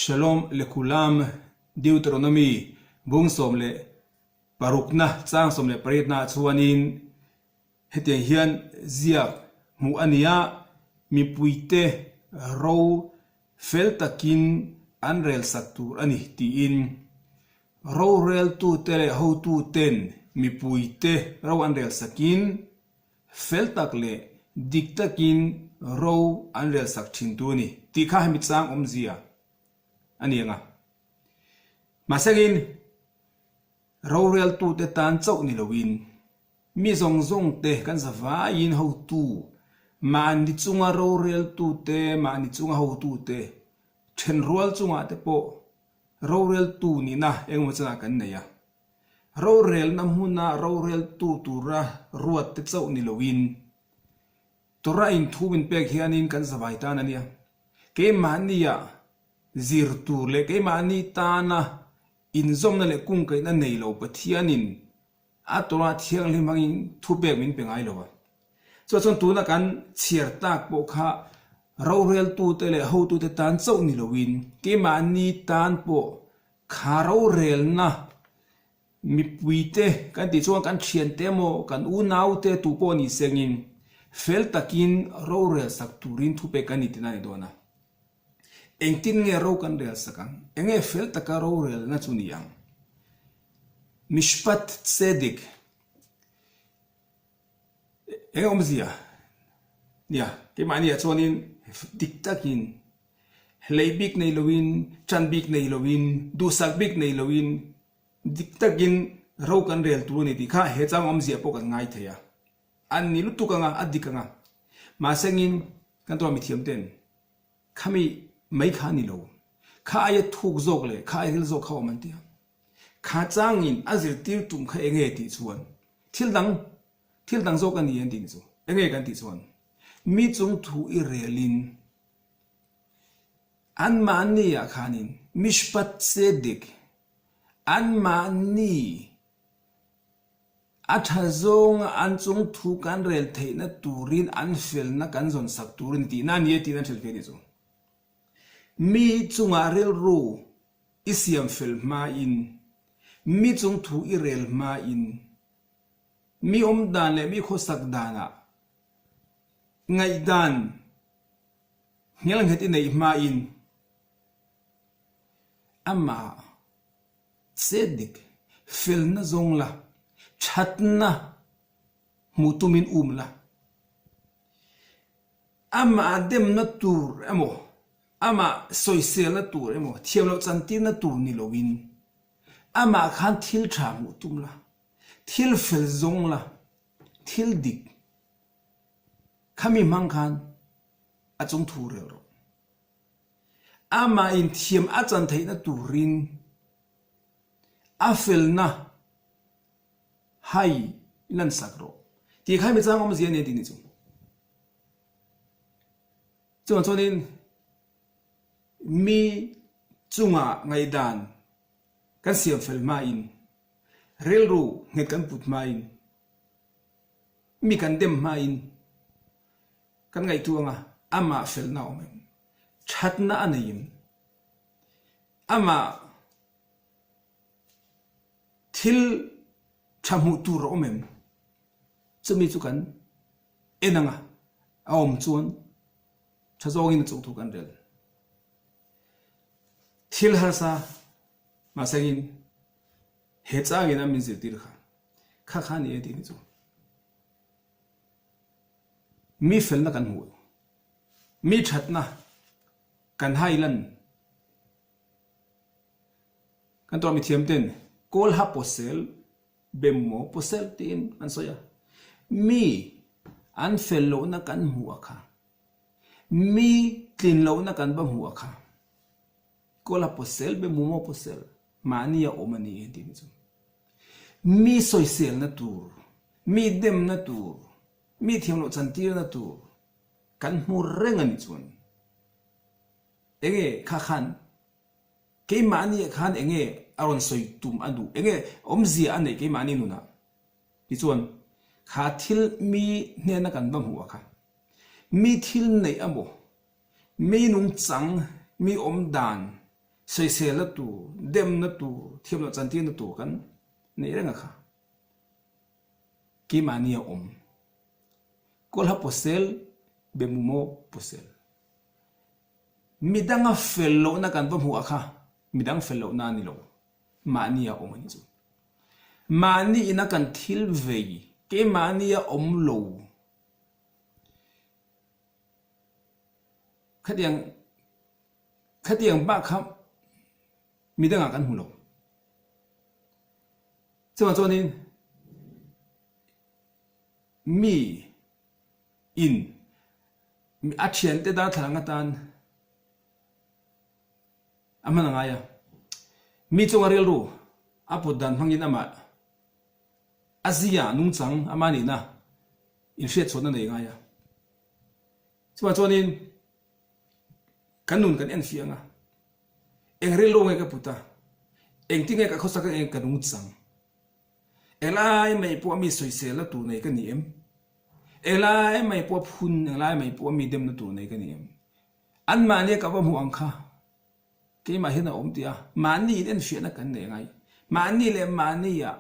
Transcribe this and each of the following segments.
Shalom lekulam Deuteronomy bung somle parukna chang somle paritna chuanin hetiang hian ziak mu ania mi puite ro fel takin anrel saktur ani tiin ro rel tu tele ho tu ten mi puite ro anrel sakin fel takle diktakin ro anrel sak thintuni ti kha mi chang omzia ani nga masagin rawrel tu te tan chau ni lowin mi zong zong te kan zawa in ho tu man ni chunga rawrel tu te man ni chunga ho tu te then rual chunga te po rawrel tu ni na engmo chana kan neya rawrel na huna rawrel tu tura ruat te chau ni lowin tora in thubin pek hianin kan zawai tan ania ke mania zir tur le ke mani tana in zomna le kung kai na nei lo pathianin atora thiang limangin thupek min pengai lowa so chon tu na kan chiar tak po kha rawrel tu te le ho tu te tan chau ni lowin ke mani tan po kha rawrel na mi puite kan ti chuan kan thian te mo kan u nau te tu po ni sengin fel takin rawrel sak turin thupek kan ni tina ni dona engtin nge ro kan rel sakang enge fel taka ro rel na chuniyang mishpat tzedek enge omzia nia ke mani achonin diktakin hleibik nei lowin chanbik nei lowin dusakbik nei lowin diktakin ro kan rel turuni ti kha he chang omzia po kan ngai theya an ni lutukanga adikanga masengin kan to mi thiam ten khami mấy khá ni lo khá ai thuk zok le khá ai hil zok khaw man tia khá chang in azir tir tum kha enge ti chuan thil dang zok ani an ding chu enge kan ti chuan mi chung thu I relin an mani ya khanin mishpat sedik an mani athazong an chung thu kan rel theina turin an fel na kan zon sak turin ti na ni ti na thil fe ni chu mi chunga rel ru isiam fel ma in mi chung thu I rel ma in mi dan le mi khosak dana ngai dan ngelang heti nei ma in ama sedik fel na zongla chatna mutumin umla ama dem na tur emo ama soisel na tur emo thiam lo chantin na tur ni lowin ama khan thil tha mu tumla thil fel zongla thil dik khami mang khan achung thu re ro ama in thiam a chan thei na turin a fel na hai lan sakro ti khai me chang om zian ne ti ni chu chon chonin mi chunga ngai dan kan siam fel ma in rel ru nge kan put ma in mi kan dem ma in kan ngai tuanga ama fel na om thatna anaim ama thil thamu tur omem chumi chu kan enanga aom chuan thazongin chu thu kan rel thil harsa masagin hechagina min zirtir kha kha ni eti ni chu mi fel na kan hu mi thatna kan hailan kan to mi thiam ten kol ha posel bemmo posel tin an soya mi an fel lo na kan hu akha mi tin lo na kan ba hu akha kola posel be mumo posel mania omani enti ni chu mi soisel na tur mi dem na tur mi thiam lo chantir na tur kan mu renga ni chun enge kha khan ke mani khan enge aron soi tum adu enge omzia ane ke mani nuna ti chuan kha thil mi hne na kan bam huwa kha mi thil nei amo mi nung chang mi om dan soi se la tu dem na tu thiam na chanti na tu kan nei renga kha ke mani om kol ha posel bemumo posel midanga fellow na kan bam huwa kha midang fellow na ni lo mani ya om ni chu mani ina kan thil vei ke mani ya om lo khadiang ba kham midanga kan hu lo chuan chuanin mi in mi achian te da thalanga tan amana ngaya mi chungaril ru apudan hangin ama azia nungchang amani na in shet chona nei ngaya chuan chuanin kanun kan en fianga engril lo nge ka puta engtinge ka khosa ka eng kanung chang elai mai po mi soise la tu nei ka ni em elai mai po phun elai mai po mi dem na tu nei ka ni em an ma ne ka ba mu ang kha ke ma hena om tia mani den fi na kan nei ngai mani le mani ya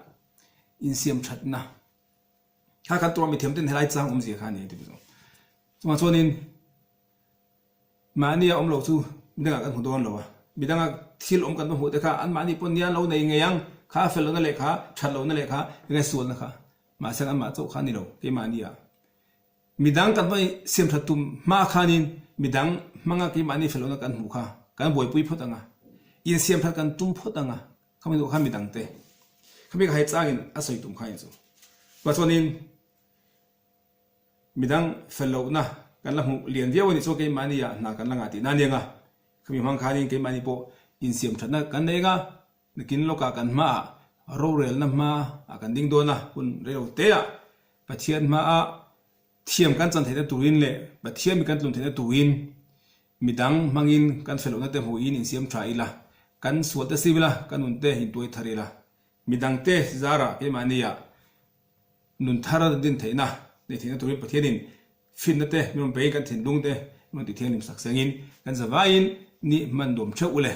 in siam that na ha kan to mi them ten helai chang om ji kha ni ti so chuma chonin mani ya om lo chu midanga kan hu don lo wa midanga thil om kan ba hu te kha an mani pon nia lo nei ngeyang kha fel lo na le kha that lo na le kha ngai sul na kha ma sang an ma chau kha ni lo ke mani ya midang kan bai siam that tum ma khanin midang manga ke mani fel lo na kan hu kha kan boi pui photanga in siam that kan tum photanga khami do khami dangte khami ga hai changin asoi tum khai chu wa chonin midang fellow na kan la mu lian dia woni so ke mani ya na kan langa ti na nenga khami mang khani ke mani po in siam that na kan nega kin loka kan ma ro rel na ma akan ding do na kun relo te a pathian ma a thiam kan chan thena turin le pathian mi kan tlum thena tuin midang mangin kan felo na te huin in siam thaila kan suat sibila kan unte hin toi tharila midang te zara ke mania nun thara din theina ne thina turin pathianin fin na te min be kan thin dung te min ti thianim sak sangin kan zawain ni man dom che ule